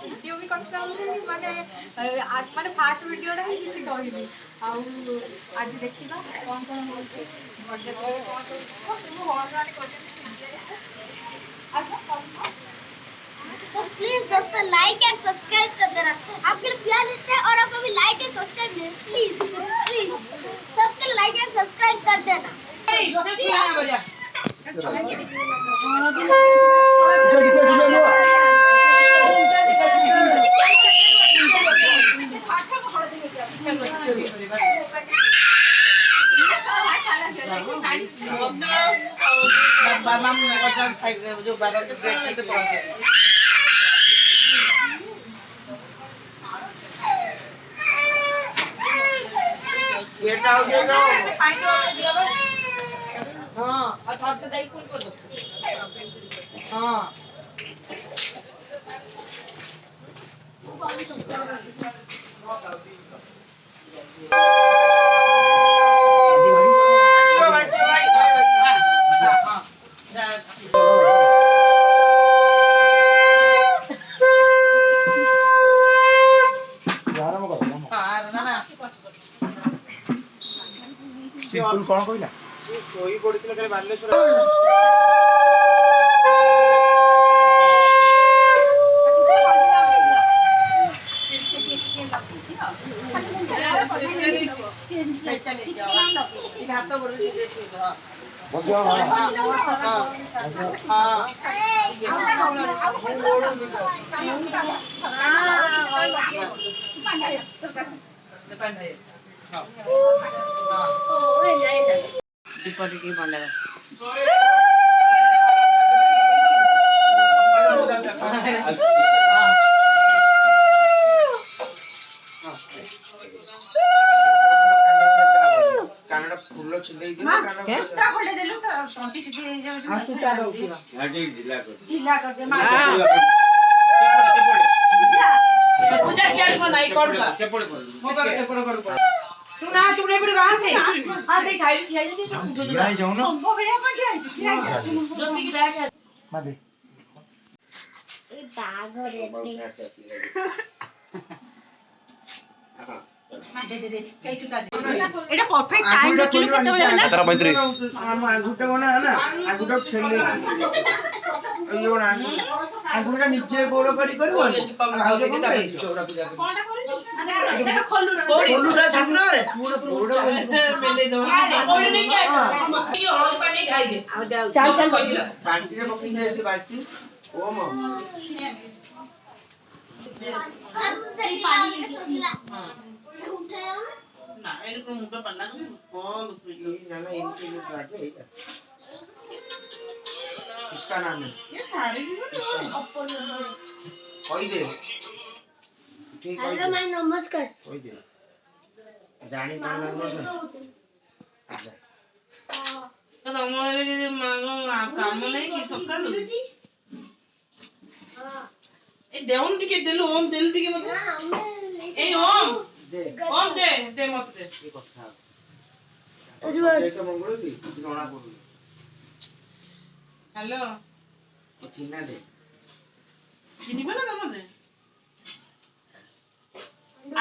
Video ବି କରିସାରିଲିଣି ମାନେ ମାନେ first ଭିଡ଼ିଓଟା ହିଁ କିଛି କହିନି ଆଉ ଆଜି ଦେଖିବା କ'ଣ କ'ଣ ହେଉଛି ଭଗବାନ କରୁଛନ୍ତି तो प्लीज दोस्तों लाइक एंड सब्सक्राइब कर देना। आपके प्यार देते हैं और आपको भी like and subscribe please please सबके लाइक एंड सब्सक्राइब कर देना। सिंपल कौन कहला सोई पड़िथिला काले बालेश्वर तू ना चुपड़े पड़ कहां से हां से साइड से जाई जाओ ना भैया कौन जाए जल्दी की बैग है मादे ए बैग रेडी এটা পারফেক্ট টাইম দেখিলু কেতেবেলে হলা 17:35 আগুটা কোনা হলা আগুটা ঠেলে এই কোন আগুটা নিচে গোড় করি করব আর যে কোন চৌরা পূজা কোনটা করিছ এটা খোলু খোলুরা ছাত্র রে গোড় মেলে দো কোড়ি नहीं क्या की हल्दी पानी खाई दे चल चल बाल्टी में पकड़ी दे से बाल्टी ओ मो सही पानी सोचला हां उठाया ना इनको मुंडा पन्ना कौन ये जाना इनके लिए काटे इसका नाम है ये साड़ी कोई दे ठीक है हेलो माय नमस्कार कोई दे जानी कौन नाम है आजा तो हमारे जे काम नहीं की सब कर लो ए देउन टिके देलु ओम देलु टिके मत ए ओम दे ओम दे मत दे ये कथा देखो मंगल दी जणा पड़ू हेलो तो चिन्ना दे चिनी बना तमने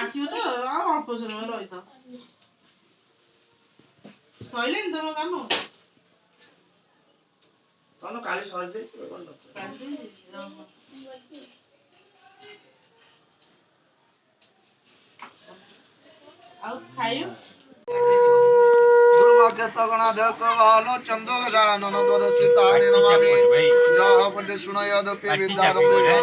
आसियो तो आ अल्प समय रही तो सइलेन तम काम तो काली सर दे कोन आउ खाइयो गुरुवाक्यतगणाध्यक्षवालो चन्द्रगजानन द्वदसितानि नमामि जः पण्डित शृणोयदपि विद्यारम्भं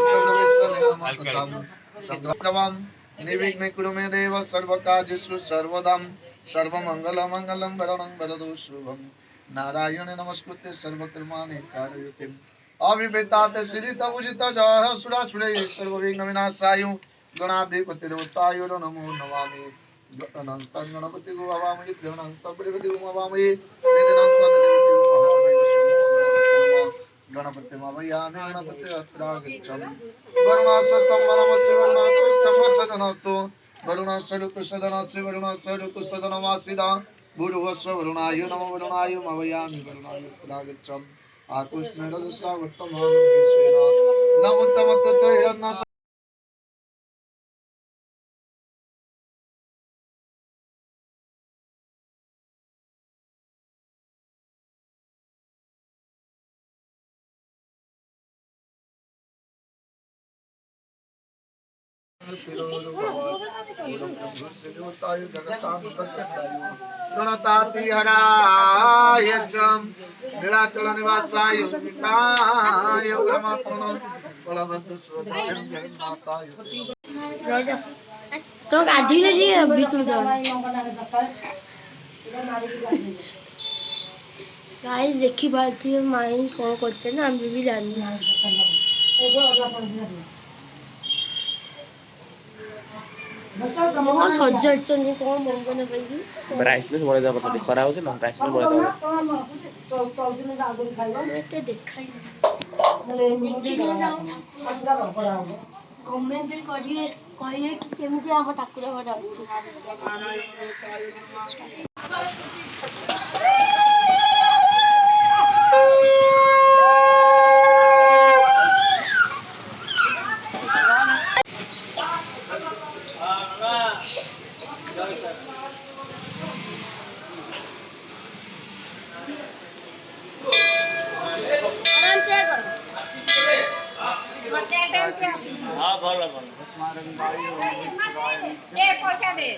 निर्विघ्ने कुरु मे देव सर्वकार्येषु सर्वदां सर्वमङ्गलमङ्गलं वरणं वरदो शुभं नारायणे नमस्कृत्य सर्वकर्माणि कारयते अविवेताते सिरितपूजित जः सुरासुरैः सर्वविघ्नविनाशाय गणाधिपति देवताय नमो नमामि गणनान्तं गणपति गो हवामहि गणनान्तं गणपति गो हवामहि वेदनान्तं देवति गो हवामहि गणपति मवयामि गणपति अत्रागच्छम् वरुणासस्तं वरमसि वरुणासस्तं वसदनस्तु वरुणासरुतु सदनस्य वरुणासरुतु सदनमासिदा भूर्भुवस्व वरुणाय नमो वरुणाय मवयामि वरुणाय अत्रागच्छम् आतुष्मेरदस्सा वर्तमानं विश्वेन नमो तमत्तु गणताति हराय च नीलाचल निवासाय योगिताय परमात्मनो बलवन्तु स्वधाय माताय तो गाड़ी में जी बीच में गाइस देखी पाती है माई कौन करते ना हम भी जानते हैं कौन सज्जन नहीं कौन मंगने पाएगी ब्राइटनेस बढ़ा दे पता खरा हो ना ब्राइटनेस बढ़ा दे मैं तो देखा ही कमेंट करिए कहिए कि केମିତି हम ठाकुर घर अछि हां भलो भलो ए पैसा दे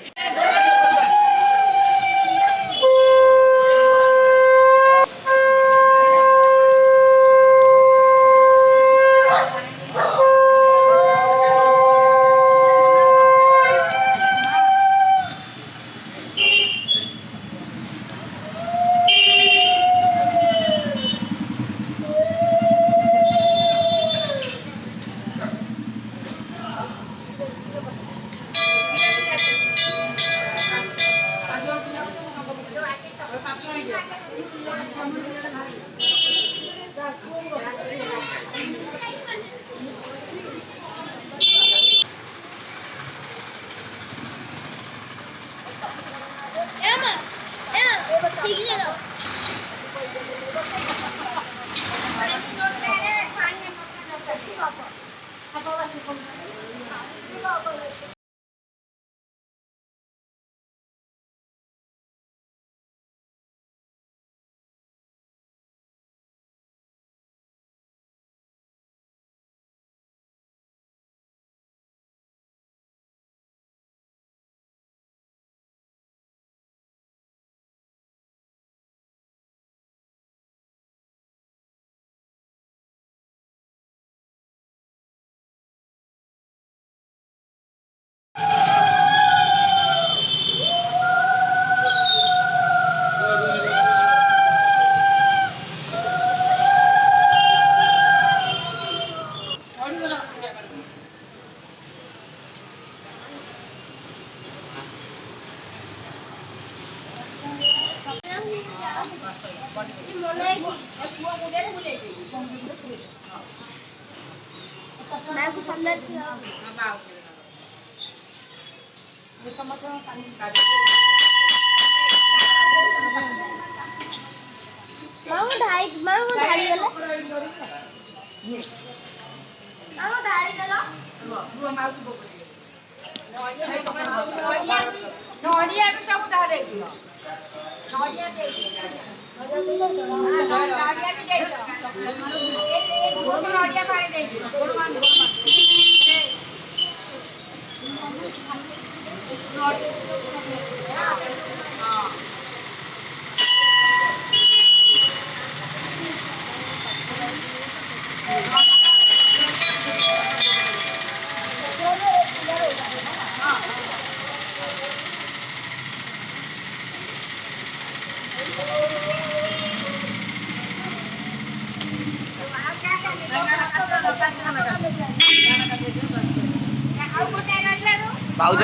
भाउज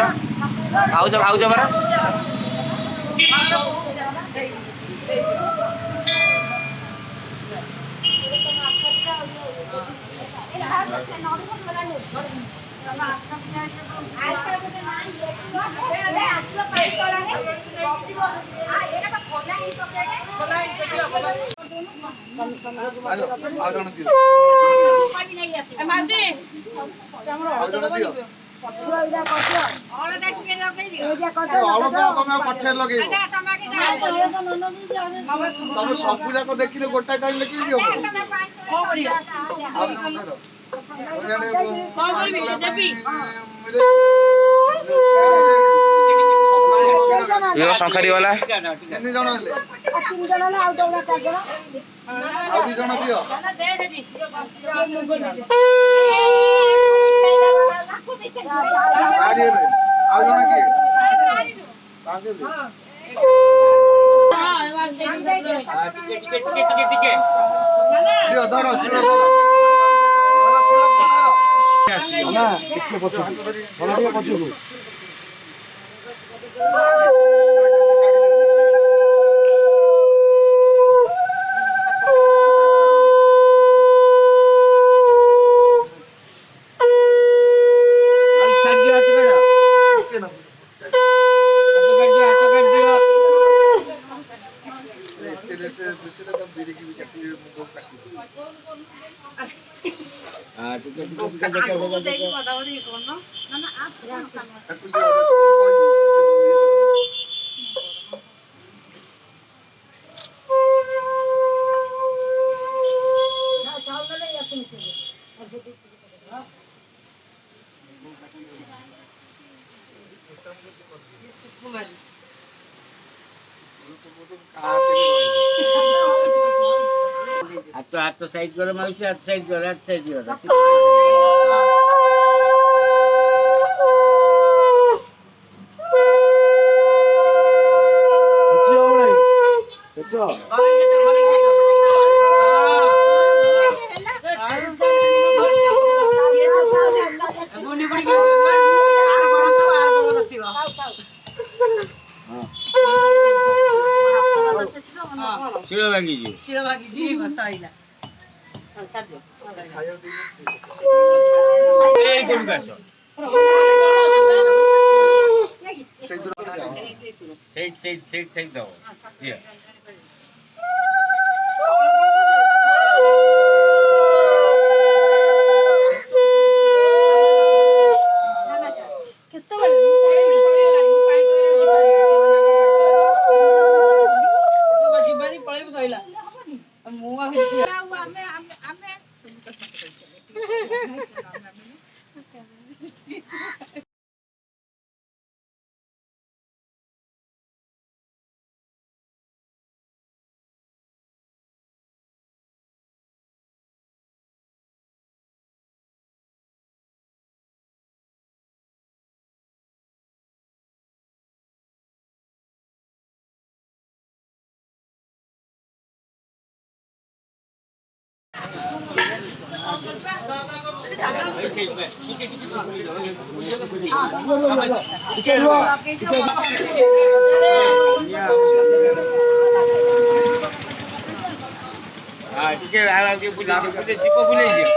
भाउज भाउज बरा तब सब जाक देखिले गोटा टाइम लेकिन ये शंखरी वाला କେତେ ଜଣ ହେଲେ? 3 ଜଣ ନା ଆଉ 4 ଜଣ? ଆଉ 2 ଜଣ ଦିଅ। ଗାଡି ହେଲେ। ଆଉ ଜଣ କିଏ? 5 ହେଲେ। ଦିଅ ଧର ଶିଳ ଧର। ଶିଳ ଧର। ନା ଟିକେ ପଛକୁ ଭଲ ଟିକେ ପଛକୁ हाथ साइड करो माउसी हाथ साइड करो हाथ साइड करो शिळ भांगी जी बसाइला सेट दो ये ଟିକେ ଦୀପ ବୁଲେଇ ଦିଅ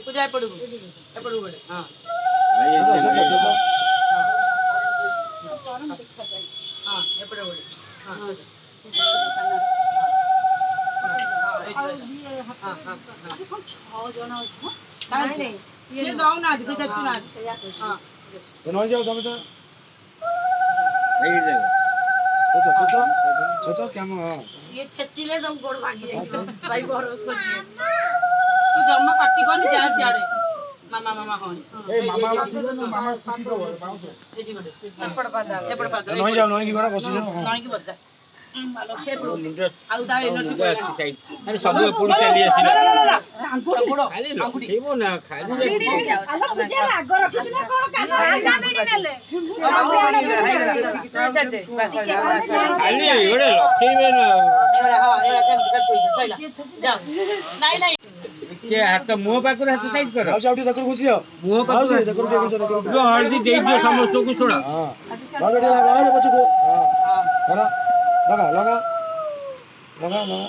पूजा पड़ू हाँ ये छेचिले सब गोड़ भागी जाई भाई घर तू जम्मा पार्टी करनी जा जाड़े ମାମା ମାମା ହଁ ଏ ମାମା ମାମା ଖୁସି ଦବ ମାଉସ ଏଠି ଗୋଟେ ଏପଟ ପାଦ ଏପଟ ପାଦ ନଇଁ ଯାଉ ନଇଁ କି ଘର ବସି ଯାଉ ନଇକି ବଜା ମୁଣ୍ଡ ଆଉ ତା ଏନର୍ଜି ପଳେଇଲା ସାଇଡ ଆରେ ସବୁ ପୁଣି ଚାଲି ଆସିଲା ଆଙ୍ଗୁଠି ଗୋଡ଼ ଖାଲି ଲଖେଇବ ନା ଖାଲି ଆଲୋ ପୂଜା ରାଗ ରଖିଛୁ ନା କଣ କାଗ ଆନା ବିଡି ନେଲେ ଖାଲି ଗୋଟେ ଲଖେଇବେ ନା ନାଇଁ ନାଇଁ ଟିକେ ହାତ ମୁହଁ ପାଖରୁ ହାତ ସାଇଡ କର ମାଉସ ଆଉ ଟିକେ ଦେଖରୁ ଘୁଷି ଯାଅ ମୁହଁ ମାଉସ ପାଖରୁ ଦେଖରୁ ଟିକେ ଘୁଷି ଦେଖରୁ ଯୋଉ ହଳଦୀ ଦେଇଦିଅ ସମସ୍ତଙ୍କୁ ଶୁଣ ହଁ ମାଉସ ଟିକେ ବାହାରେ ପଛକୁ ହଁ ହେଲା ଲଗା ଲଗା ଲଗା ଲଗା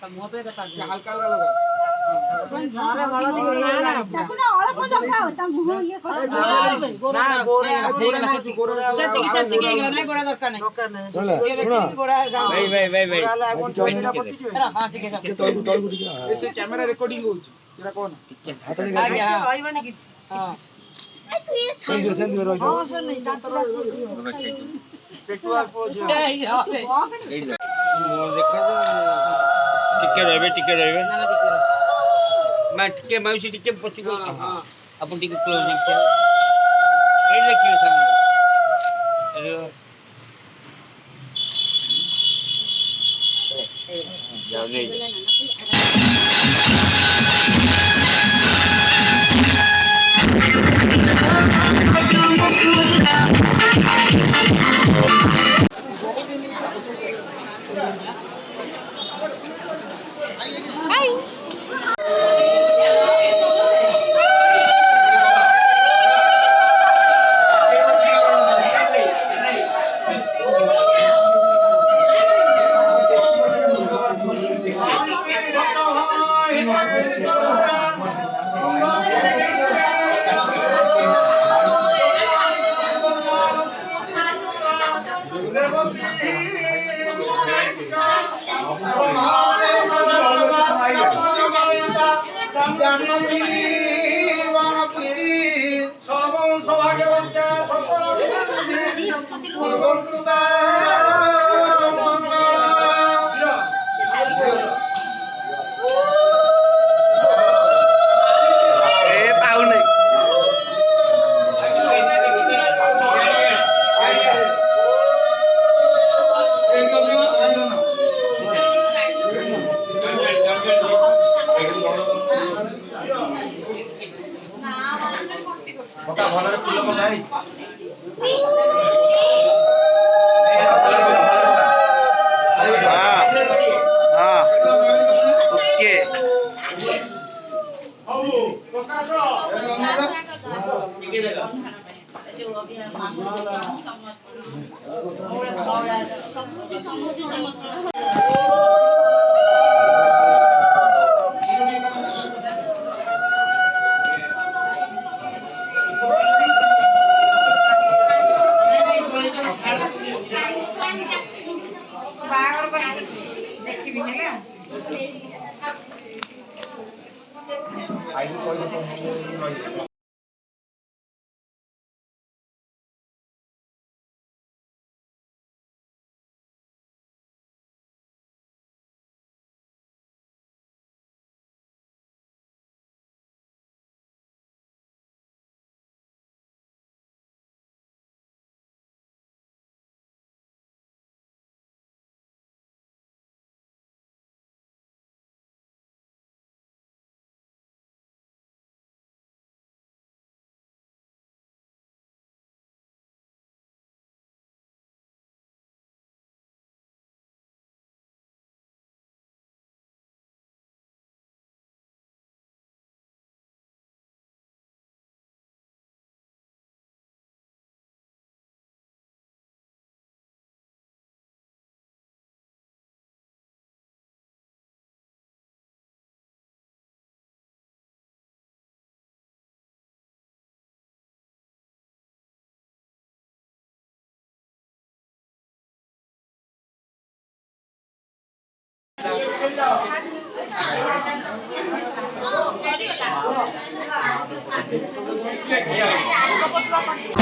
ମୁହଁ पे ହାଲକା ହାଲକା ଲଗା ତାକୁ ନା ଅଳପ ଲଗାଅ ତା ମୁହଁ ଇଏ କର ନା ଗୋରା ଗୋଡ଼ ଦରକାର ନାହିଁ ହେଲା ଶୁଣ ଭାଇ ଭାଇ ଭାଇ ଭାଇ ହେଲେ ଆଗୁଆ ଚଳିଟା ପଟିଯିବ ହଁ ଠିକ ଅଛି ଟିକେ ତଳକୁ ତଳକୁ ଟିକେ ସେ କ୍ୟାମେରା ରେକର୍ଡିଂ ହଉଛି ସେଟା କଣ ହାତ ଟିକେ ଆଜ୍ଞା ରହିବନି କିଛି ହଁ ସେମିତି ରହିଯିବ ପେଟୁଆ ପୁଅ ଝିଅ ଟିକେ ରହିବେ ମା ଟିକେ ମାଉସୀ ଟିକେ ପଛକୁ ଆପଣ ଟିକେ କ୍ଲୋଜିଂ ଏଇ ଦେଖିବେ ସାମନେ ଯାଉ ନେଇ ଭଲରେ ଫୁଲ ପକା ହେଇ Ready?